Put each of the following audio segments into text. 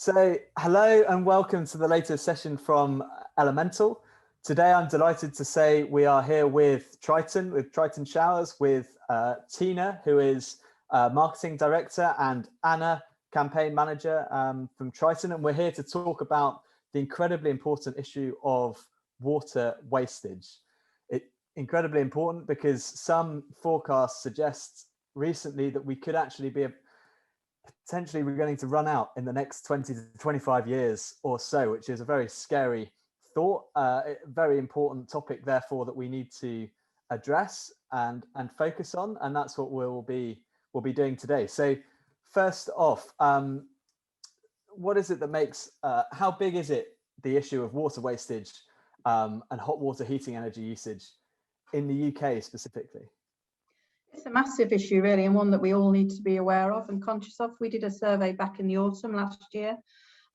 So, hello and welcome to the latest session from Elemental. Today, I'm delighted to say we are here with Triton Showers, with Tina, who is Marketing Director, and Anna, Campaign Manager from Triton. And we're here to talk about the incredibly important issue of water wastage. It's incredibly important because some forecasts suggest recently that we could actually be potentially we're going to run out in the next 20 to 25 years or so, which is a very scary thought, a very important topic, therefore, that we need to address and focus on. And that's what we'll be doing today. So first off, what is it that makes, how big is it, the issue of water wastage and hot water heating energy usage in the UK specifically? It's a massive issue, really, and one that we all need to be aware of and conscious of. We did a survey back in the autumn last year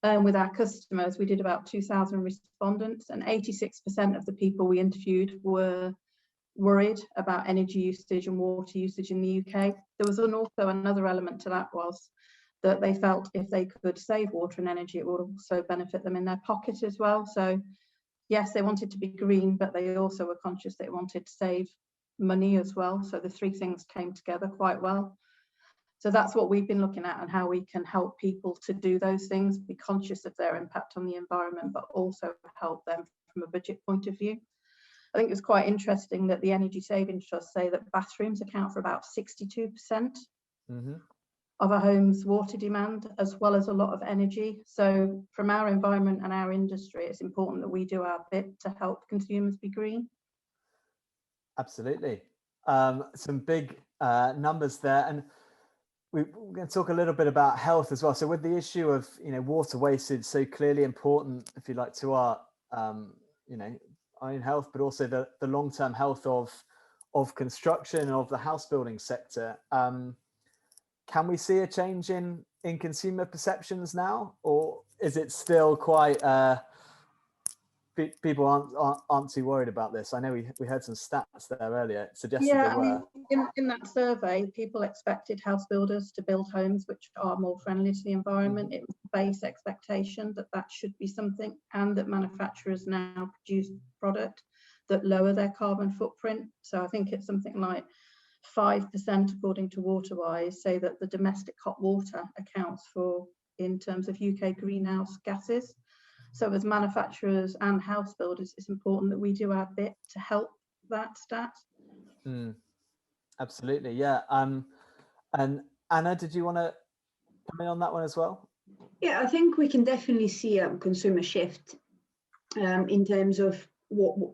with our customers. We did about 2,000 respondents, and 86% of the people we interviewed were worried about energy usage and water usage in the UK. There was also another element to that, was that they felt if they could save water and energy, it would also benefit them in their pocket as well. So yes, they wanted to be green, but they also were conscious they wanted to save money as well. So the three things came together quite well. So that's what we've been looking at, and how we can help people to do those things, be conscious of their impact on the environment, but also help them from a budget point of view. I think it's quite interesting that the Energy Savings Trust say that bathrooms account for about 62% of a home's water demand, as well as a lot of energy. So from our environment and our industry, it's important that we do our bit to help consumers be green. Absolutely. Some big numbers there. And we're going to talk a little bit about health as well. So with the issue of, water wastage, so clearly important, if you like, to our, our own health, but also the long-term health of construction and of the house building sector. Can we see a change in consumer perceptions now, or is it still quite, people aren't too worried about this? I know we heard some stats there earlier suggested they were. I mean, in that survey, people expected house builders to build homes which are more friendly to the environment. It was a base expectation that should be something, and that manufacturers now produce product that lower their carbon footprint. So I think it's something like 5%, according to WaterWise, say that the domestic hot water accounts for, in terms of UK greenhouse gases. So as manufacturers and house builders, it's important that we do our bit to help that stat. Absolutely, yeah. And Anna, did you want to come in on that one as well? Yeah, I think we can definitely see a consumer shift in terms of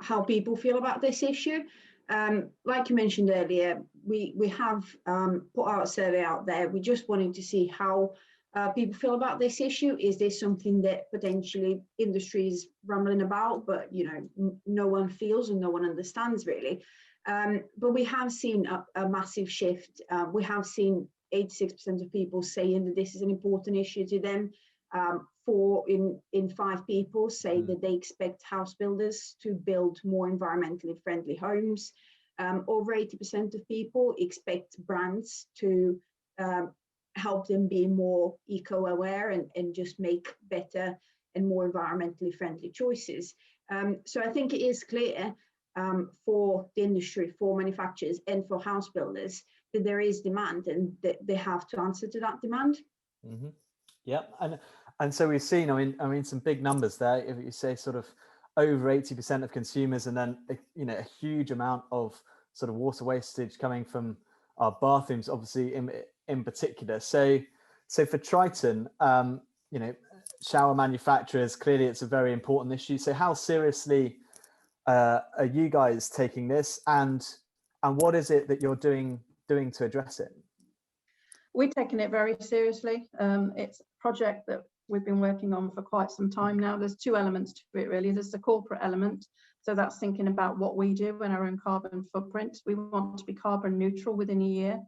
how people feel about this issue. Like you mentioned earlier, we have put our survey out there. We just wanted to see how people feel about this issue. Is this something that potentially industry is rambling about, but no one feels and no one understands really? But we have seen a massive shift. We have seen 86% of people saying that this is an important issue to them. 4 in 5 people say that they expect house builders to build more environmentally friendly homes. Over 80% of people expect brands to help them be more eco-aware and just make better and more environmentally friendly choices. So I think it is clear for the industry, for manufacturers and for house builders, that there is demand, and that they have to answer to that demand. Yeah, and so we've seen, I mean, some big numbers there. If you say sort of over 80% of consumers, and then a huge amount of sort of water wastage coming from our bathrooms, obviously in particular. So for Triton, shower manufacturers, clearly it's a very important issue. So how seriously are you guys taking this, and what is it that you're doing to address it? We're taking it very seriously. It's a project that we've been working on for quite some time now. There's 2 elements to it really. There's the corporate element, so that's thinking about what we do and our own carbon footprint. We want to be carbon neutral within a year,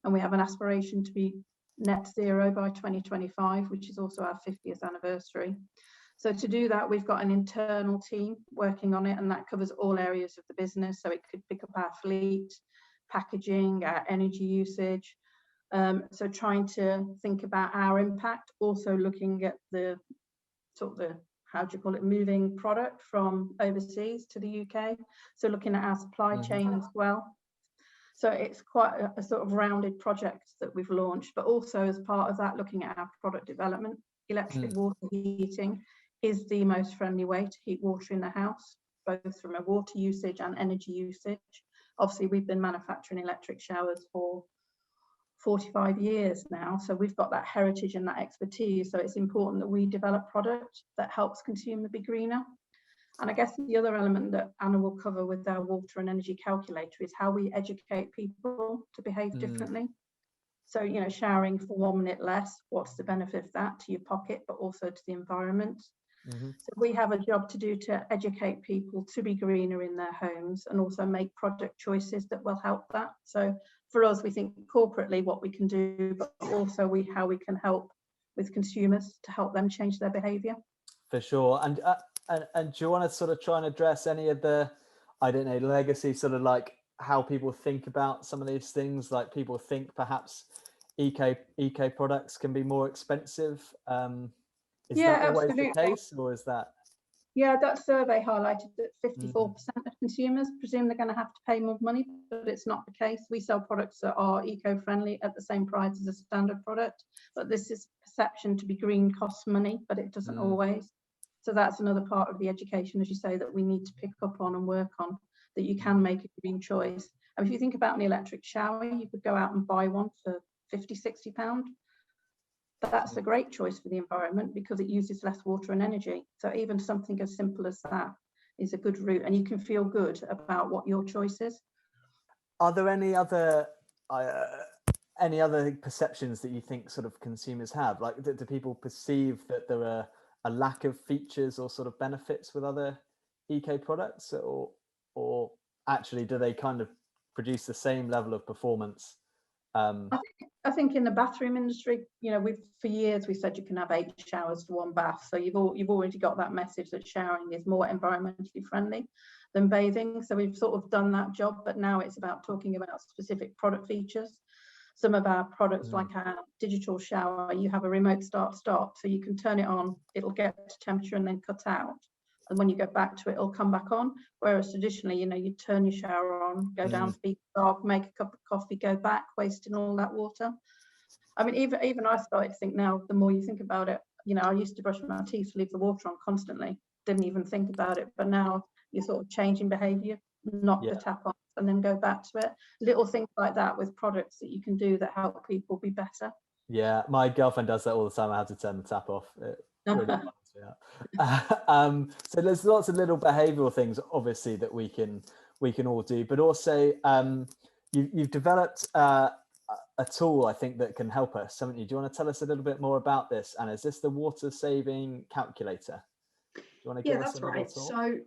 and we have an aspiration to be net zero by 2025, which is also our 50th anniversary. So to do that, we've got an internal team working on it, and that covers all areas of the business. So it could pick up our fleet, packaging, our energy usage, So trying to think about our impact, also looking at the sort of the, how do you call it, moving product from overseas to the UK. So looking at our supply chain as well. So it's quite a sort of rounded project that we've launched, but also as part of that, looking at our product development. Electric water heating is the most friendly way to heat water in the house, both from a water usage and energy usage. Obviously, we've been manufacturing electric showers for 45 years now, so we've got that heritage and that expertise. So it's important that we develop product that helps consumer be greener. And I guess the other element that Anna will cover with our water and energy calculator is how we educate people to behave differently. So, you know, showering for 1 minute less, what's the benefit of that to your pocket, but also to the environment? So we have a job to do to educate people to be greener in their homes and also make product choices that will help that. So for us, we think corporately what we can do, but also how we can help with consumers to help them change their behaviour. For sure. And do you want to sort of try and address any of the, I don't know, legacy, sort of like how people think about some of these things? Like people think perhaps eco products can be more expensive. Is that always absolutely the case, or is that? Yeah, that survey highlighted that 54% of consumers presume they're going to have to pay more money, but it's not the case. We sell products that are eco-friendly at the same price as a standard product, but this is perception to be green costs money, but it doesn't always. So that's another part of the education, as you say, that we need to pick up on and work on, that you can make a green choice. And if you think about an electric shower, you could go out and buy one for 50, 60 pounds. That's a great choice for the environment because it uses less water and energy. So even something as simple as that is a good route, and you can feel good about what your choice is. Are there any other perceptions that you think sort of consumers have? Like, do people perceive that there are a lack of features or sort of benefits with other eco products, or actually do they kind of produce the same level of performance? I think in the bathroom industry, you know, for years we said you can have 8 showers for 1 bath. So you've already got that message that showering is more environmentally friendly than bathing. So we've sort of done that job, but now it's about talking about specific product features. Some of our products, like our digital shower, you have a remote start-stop, so you can turn it on, it'll get to temperature and then cut out. And when you go back to it, it'll come back on. Whereas traditionally, you know, you turn your shower on, go down to the dark, make a cup of coffee, go back, wasting all that water. I mean, even I started to think now, the more you think about it, you know, I used to brush my teeth, leave the water on constantly, didn't even think about it. But now you're sort of changing behaviour, knock the tap off and then go back to it. Little things like that with products that you can do that help people be better. Yeah, my girlfriend does that all the time. I have to turn the tap off. It really winds me up. So there's lots of little behavioural things, obviously, that we can all do. But also, you've developed a tool, I think, that can help us, haven't you? Do you want to tell us a little bit more about this? And is this the water saving calculator? Do you want to give us a little talk? So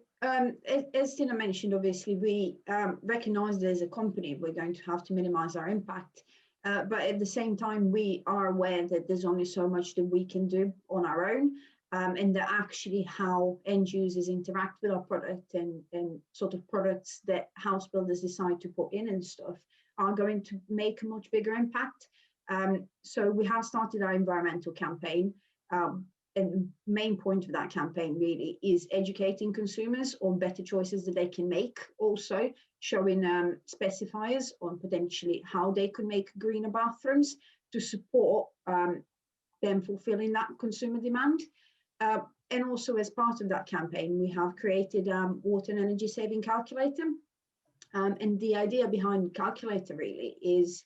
as Tina mentioned, obviously we recognise that as a company we're going to have to minimise our impact. But at the same time, we are aware that there's only so much that we can do on our own, and that actually how end users interact with our product and sort of products that house builders decide to put in and stuff are going to make a much bigger impact. So we have started our environmental campaign. And the main point of that campaign really is educating consumers on better choices that they can make, also showing specifiers on potentially how they could make greener bathrooms to support them fulfilling that consumer demand. And also as part of that campaign, we have created water and energy saving calculator. And the idea behind the calculator really is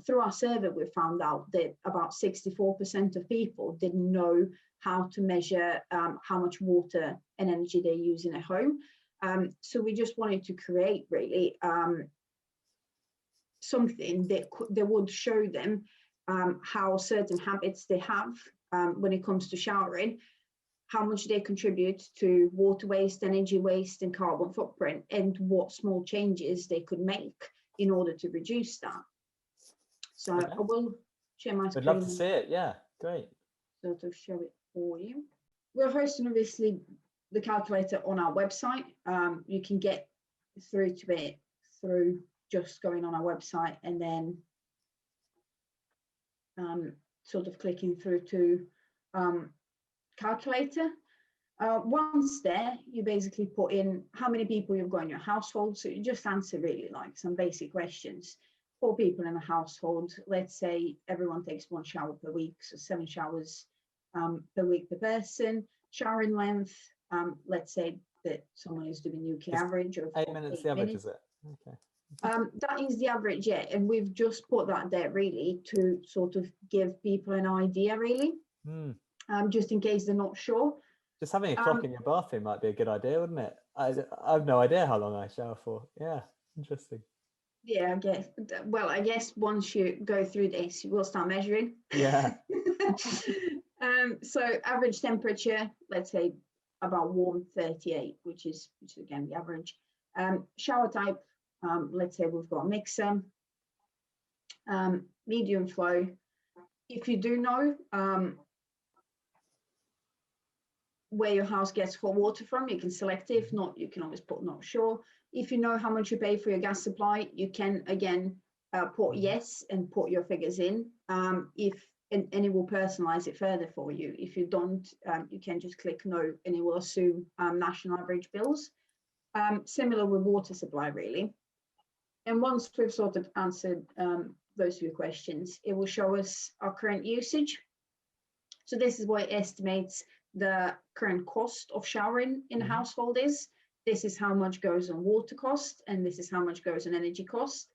through our survey, we found out that about 64% of people didn't know how to measure how much water and energy they use in a home. So we just wanted to create really something that would show them how certain habits they have when it comes to showering, how much they contribute to water waste, energy waste, and carbon footprint, and what small changes they could make in order to reduce that. So I will share my screen. I'd love to see it. Yeah, great. So to show it for you. We're hosting obviously the calculator on our website. You can get through to it through just going on our website and then sort of clicking through to calculator. Once there, you basically put in how many people you've got in your household. So you just answer really like some basic questions. 4 people in a household, let's say everyone takes 1 shower per week, so 7 showers per week per person. Showering length, let's say that someone is doing UK average of 8 minutes, the average, is it? Okay. That is the average, yeah, and we've just put that there really to sort of give people an idea, really, just in case they're not sure. Just having a clock in your bathroom might be a good idea, wouldn't it? I have no idea how long I shower for. Yeah, interesting. Yeah, I guess. Well, I guess once you go through this, you will start measuring. Yeah. So average temperature, let's say about warm 38, which is again the average. Shower type, let's say we've got a mixer, medium flow. If you do know where your house gets hot water from, you can select it. If not, you can always put not sure. If you know how much you pay for your gas supply, you can again put yes and put your figures in. And it will personalize it further for you. If you don't, you can just click no and it will assume national average bills. Similar with water supply, really. And once we've sort of answered those few questions, it will show us our current usage. So this is what it estimates the current cost of showering in a household is. This is how much goes on water cost, and this is how much goes on energy cost.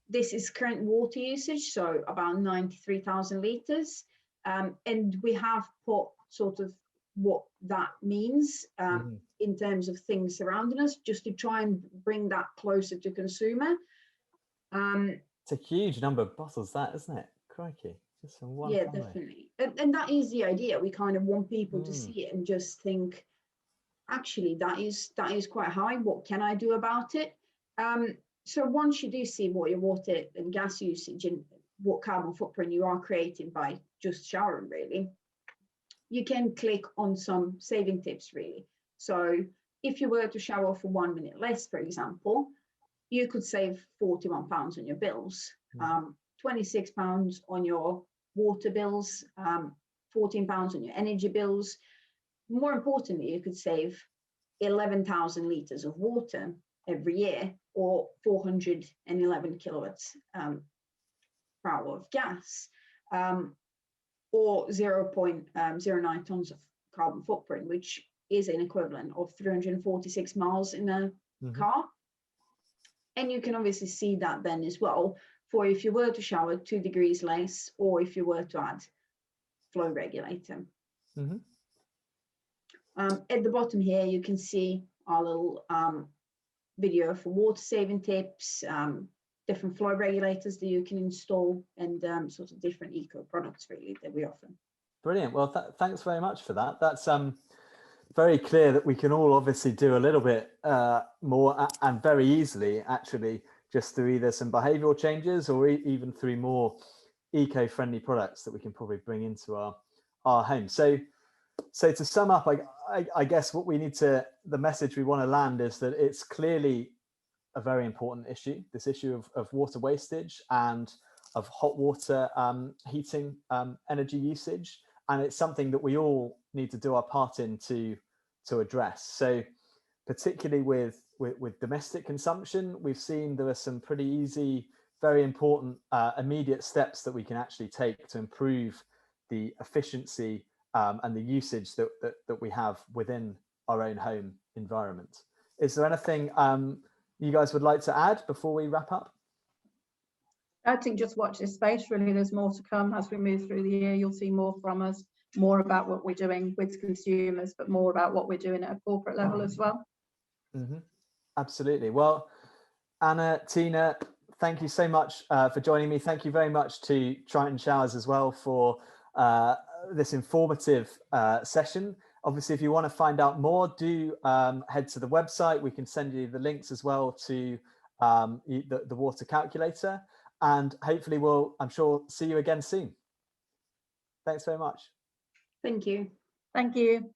This is current water usage, so about 93,000 litres. And we have put sort of what that means in terms of things surrounding us, just to try and bring that closer to consumer. It's a huge number of bottles, that, isn't it? Crikey. Just from one family. Definitely. And that is the idea. We kind of want people to see it and just think, actually, that is quite high. What can I do about it? So once you do see what your water and gas usage and what carbon footprint you are creating by just showering, really, you can click on some saving tips, really. So if you were to shower for 1 minute less, for example, you could save £41 on your bills, £26 on your water bills, £14 on your energy bills. More importantly, you could save 11,000 litres of water every year, or 411 kilowatts per hour of gas, or 0.09 tons of carbon footprint, which is an equivalent of 346 miles in a car. And you can obviously see that then as well for if you were to shower 2 degrees less, or if you were to add flow regulator. At the bottom here, you can see our little video for water saving tips, different flow regulators that you can install, and sort of different eco products really that we offer. Brilliant. Well, thanks very much for that. That's very clear that we can all obviously do a little bit more and very easily, actually, just through either some behavioural changes or even through more eco-friendly products that we can probably bring into our home. So to sum up, I guess what we need to, the message we want to land is that it's clearly a very important issue, this issue of water wastage and of hot water heating energy usage. And it's something that we all need to do our part in to address. So particularly with domestic consumption, we've seen there are some pretty easy, very important immediate steps that we can actually take to improve the efficiency and the usage that we have within our own home environment. Is there anything you guys would like to add before we wrap up? I think just watch this space, really. There's more to come as we move through the year. You'll see more from us, more about what we're doing with consumers, but more about what we're doing at a corporate level as well. Absolutely. Well, Anna, Tina, thank you so much for joining me. Thank you very much to Triton Showers as well for this informative session. Obviously, if you want to find out more, do head to the website. We can send you the links as well to the water calculator. And hopefully we'll, I'm sure, see you again soon. Thanks very much. Thank you. Thank you.